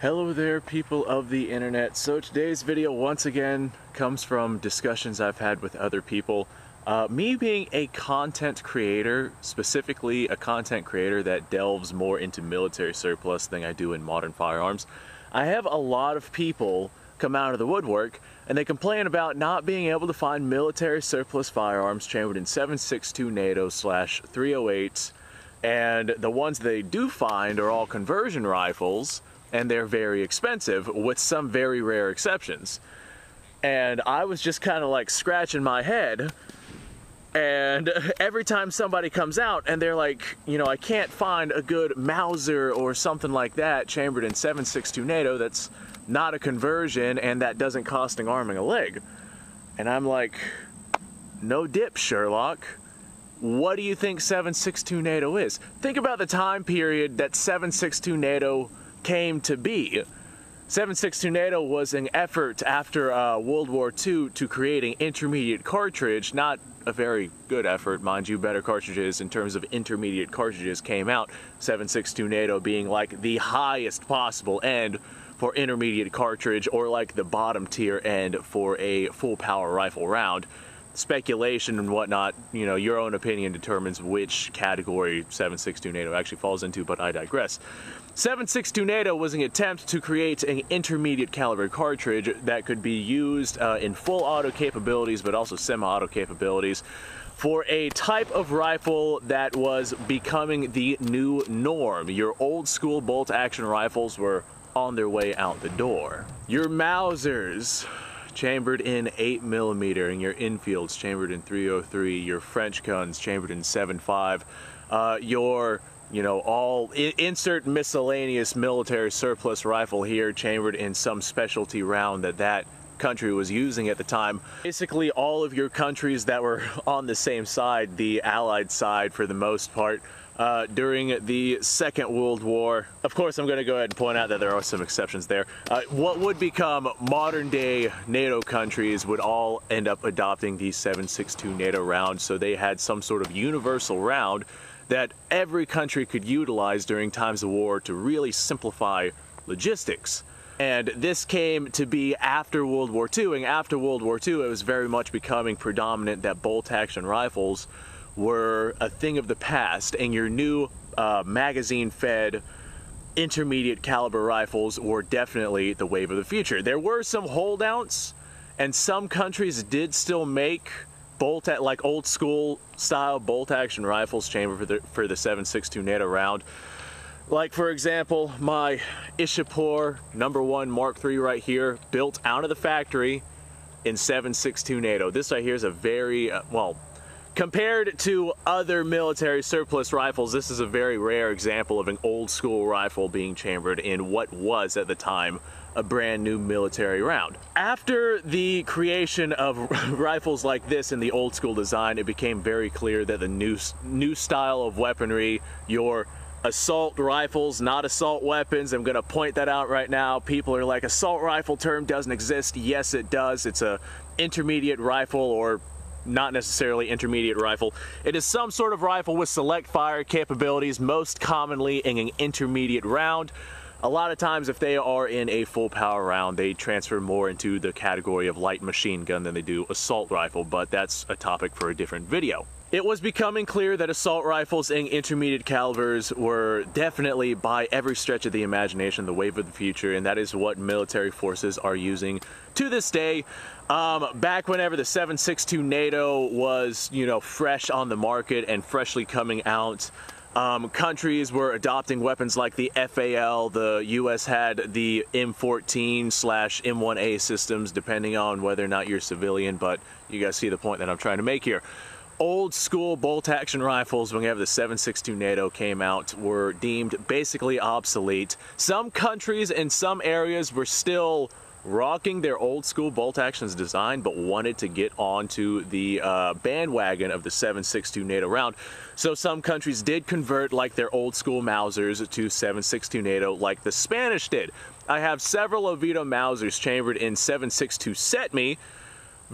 Hello there, people of the internet. So today's video once again comes from discussions I've had with other people. Me being a content creator, specifically a content creator that delves more into military surplus than I do in modern firearms, I have a lot of people come out of the woodwork and they complain about not being able to find military surplus firearms chambered in 7.62 NATO /308, and the ones they do find are all conversion rifles, and they're very expensive, with some very rare exceptions. And I was just kind of like scratching my head, and every time somebody comes out and they're like, you know, I can't find a good Mauser or something like that chambered in 7.62 NATO that's not a conversion and that doesn't cost an arm and a leg. And I'm like, no dip, Sherlock. What do you think 7.62 NATO is? Think about the time period that 7.62 NATO came to be. 7.62 NATO was an effort after World War II to create an intermediate cartridge. Not a very good effort, mind you. Better cartridges in terms of intermediate cartridges came out. 7.62 NATO being like the highest possible end for intermediate cartridge, or like the bottom tier end for a full power rifle round. Speculation and whatnot, you know, your own opinion determines which category 7.62 NATO actually falls into, but I digress. 7.62 NATO was an attempt to create an intermediate caliber cartridge that could be used in full auto capabilities, but also semi-auto capabilities, for a type of rifle that was becoming the new norm. Your old school bolt action rifles were on their way out the door. Your Mausers, chambered in 8mm, and your Enfields chambered in 303, your French guns chambered in 7.5, your, you know, all insert miscellaneous military surplus rifle here chambered in some specialty round that country was using at the time. Basically all of your countries that were on the same side, the Allied side for the most part, during the Second World War. Of course, I'm going to go ahead and point out that there are some exceptions there. What would become modern day NATO countries would all end up adopting the 7.62 NATO round, so they had some sort of universal round that every country could utilize during times of war to really simplify logistics. And this came to be after World War II, and after World War II it was very much becoming predominant that bolt action rifles were a thing of the past, and your new magazine-fed intermediate caliber rifles were definitely the wave of the future. There were some holdouts, and some countries did still make like old school style bolt action rifles chambered for the 7.62 NATO round. Like, for example, my Ishapur #1 Mark III right here, built out of the factory in 7.62 NATO. This right here is a very well, compared to other military surplus rifles, this is a very rare example of an old school rifle being chambered in what was at the time a brand new military round. After the creation of rifles like this in the old school design, it became very clear that the new style of weaponry, your assault rifles, not assault weapons. I'm gonna point that out right now. People are like, assault rifle term doesn't exist. Yes, it does. It's a intermediate rifle, or not necessarily intermediate rifle. It is some sort of rifle with select fire capabilities, most commonly in an intermediate round. A lot of times if they are in a full power round, they transfer more into the category of light machine gun than they do assault rifle, but that's a topic for a different video. It was becoming clear that assault rifles in intermediate calibers were definitely, by every stretch of the imagination, the wave of the future, and that is what military forces are using to this day. Back whenever the 7.62 NATO was, you know, fresh on the market and freshly coming out, countries were adopting weapons like the FAL. The US had the M14/M1A systems, depending on whether or not you're civilian, but you guys see the point that I'm trying to make here. Old school bolt action rifles, whenever the 7.62 NATO came out, were deemed basically obsolete. Some countries in some areas were still rocking their old school bolt actions design, but wanted to get onto the bandwagon of the 7.62 NATO round. So some countries did convert like their old school Mausers to 7.62 NATO, like the Spanish did. I have several Oviedo Mausers chambered in 7.62 Setme,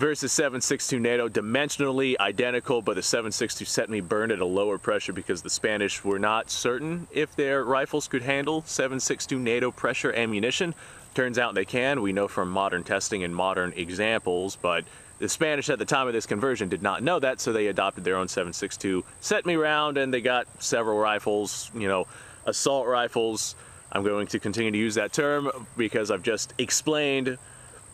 versus 7.62 NATO, dimensionally identical, but the 7.62 Setme burned at a lower pressure because the Spanish were not certain if their rifles could handle 7.62 NATO pressure ammunition. Turns out they can. We know from modern testing and modern examples, but the Spanish at the time of this conversion did not know that, so they adopted their own 7.62 Setme round, and they got several rifles, you know, assault rifles. I'm going to continue to use that term because I've just explained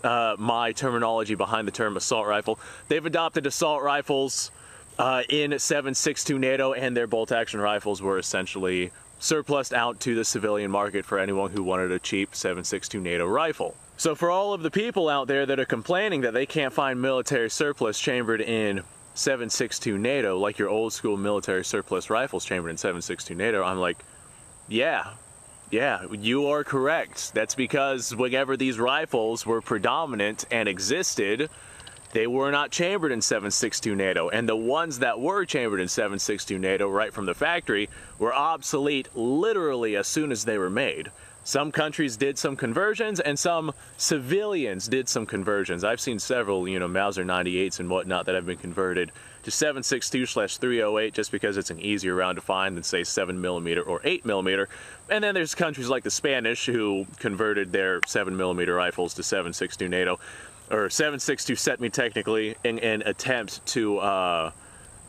my terminology behind the term assault rifle. They've adopted assault rifles in 7.62 NATO, and their bolt-action rifles were essentially surplused out to the civilian market for anyone who wanted a cheap 7.62 NATO rifle. So for all of the people out there that are complaining that they can't find military surplus chambered in 7.62 NATO, like your old school military surplus rifles chambered in 7.62 NATO, I'm like, yeah, you are correct. That's because whenever these rifles were predominant and existed, they were not chambered in 7.62 NATO, and the ones that were chambered in 7.62 NATO right from the factory were obsolete literally as soon as they were made. Some countries did some conversions, and some civilians did some conversions. I've seen several, you know, Mauser 98s and whatnot that have been converted to 7.62/308 just because it's an easier round to find than, say, 7mm or 8mm. And then there's countries like the Spanish who converted their 7mm rifles to 7.62 NATO, or 7.62 Setme technically, in an attempt to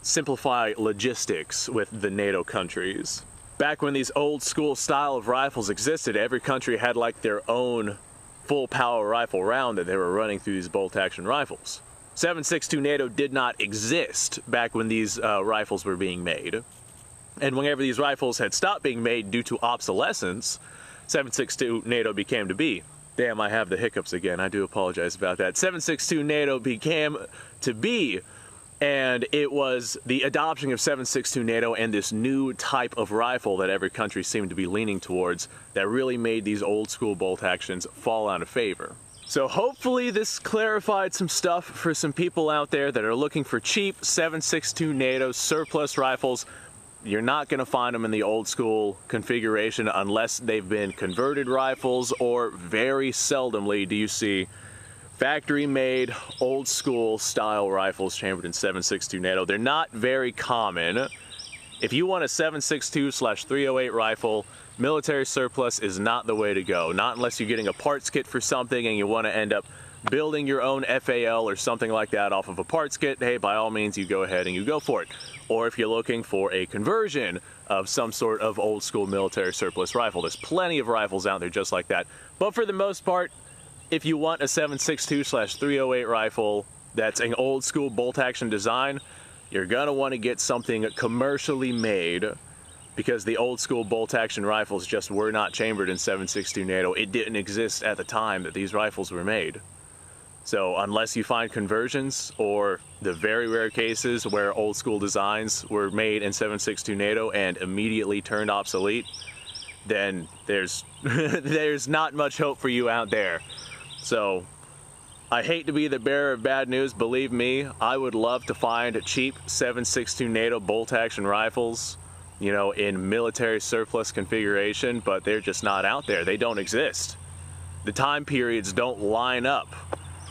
simplify logistics with the NATO countries. Back when these old school style of rifles existed, every country had like their own full power rifle round that they were running through these bolt action rifles. 7.62 NATO did not exist back when these rifles were being made. And whenever these rifles had stopped being made due to obsolescence, 7.62 NATO became to be. Damn, I have the hiccups again. I do apologize about that. 7.62 NATO became to be, and it was the adoption of 7.62 NATO and this new type of rifle that every country seemed to be leaning towards that really made these old school bolt actions fall out of favor. So hopefully this clarified some stuff for some people out there that are looking for cheap 7.62 NATO surplus rifles. You're not going to find them in the old school configuration unless they've been converted rifles, or very seldomly do you see factory-made, old-school style rifles chambered in 7.62 NATO. They're not very common. If you want a 7.62/308 rifle, military surplus is not the way to go. Not unless you're getting a parts kit for something and you want to end up building your own FAL or something like that off of a parts kit. Hey, by all means, you go ahead and you go for it. Or if you're looking for a conversion of some sort of old-school military surplus rifle, there's plenty of rifles out there just like that. But for the most part, if you want a 7.62/308 rifle that's an old school bolt action design, you're gonna want to get something commercially made, because the old school bolt action rifles just were not chambered in 7.62 NATO. It didn't exist at the time that these rifles were made. So unless you find conversions, or the very rare cases where old school designs were made in 7.62 NATO and immediately turned obsolete, then there's there's not much hope for you out there. So, I hate to be the bearer of bad news. Believe me, I would love to find cheap 7.62 NATO bolt-action rifles, you know, in military surplus configuration, but they're just not out there. They don't exist. The time periods don't line up.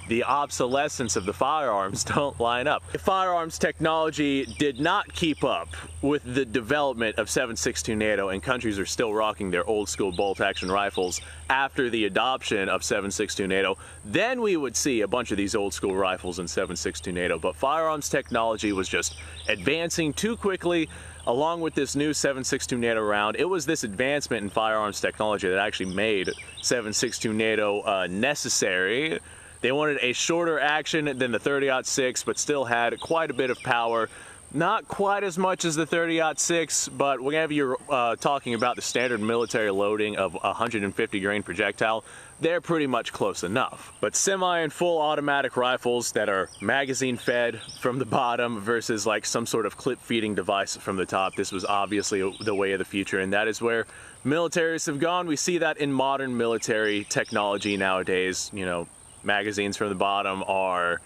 The obsolescence of the firearms don't line up. The firearms technology did not keep up with the development of 7.62 NATO, and countries are still rocking their old school bolt action rifles after the adoption of 7.62 NATO. Then we would see a bunch of these old school rifles in 7.62 NATO, but firearms technology was just advancing too quickly. Along with this new 7.62 NATO round, it was this advancement in firearms technology that actually made 7.62 NATO necessary. They wanted a shorter action than the 30-06, but still had quite a bit of power. Not quite as much as the 30-06, but whenever you're talking about the standard military loading of 150 grain projectile, they're pretty much close enough. But semi and full automatic rifles that are magazine fed from the bottom versus like some sort of clip feeding device from the top, this was obviously the way of the future, and that is where militaries have gone. We see that in modern military technology nowadays. You know, magazines from the bottom are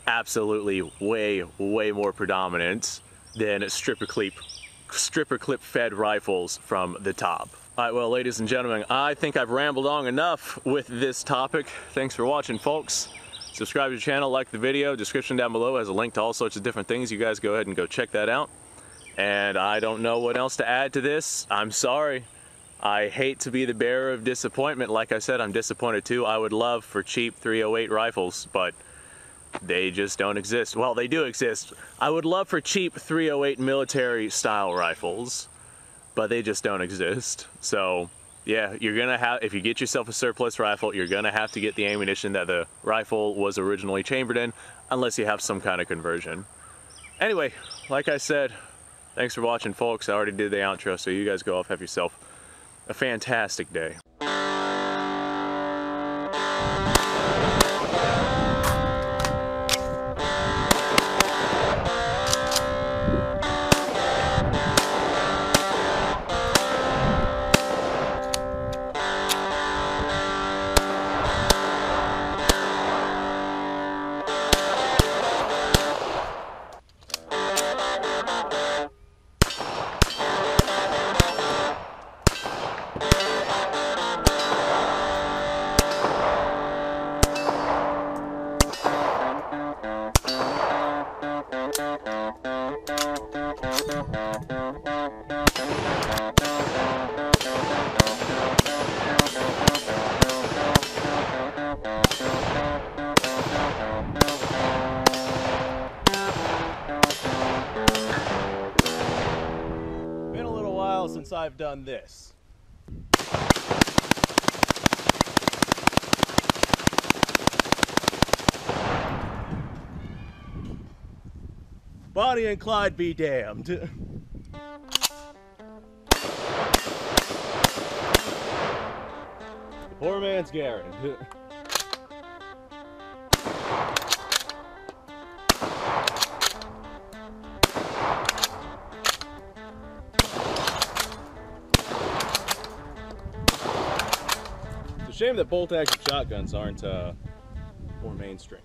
absolutely way more predominant than stripper clip fed rifles from the top. Alright, well, ladies and gentlemen, I think I've rambled on enough with this topic. Thanks for watching, folks. Subscribe to the channel, like the video. Description down below has a link to all sorts of different things. You guys go ahead and go check that out. And I don't know what else to add to this. I'm sorry. I hate to be the bearer of disappointment. Like I said, I'm disappointed too. I would love for cheap 308 rifles, but they just don't exist. Well, they do exist. I would love for cheap 308 military style rifles, but they just don't exist. So yeah, you're gonna have, if you get yourself a surplus rifle, you're gonna have to get the ammunition that the rifle was originally chambered in, unless you have some kind of conversion. Anyway, like I said, thanks for watching, folks. I already did the outro, so you guys go off, have yourself a fantastic day. Been a little while since I've done this. Bonnie and Clyde be damned. The poor man's Garen. It's a shame that bolt-action shotguns aren't more mainstream.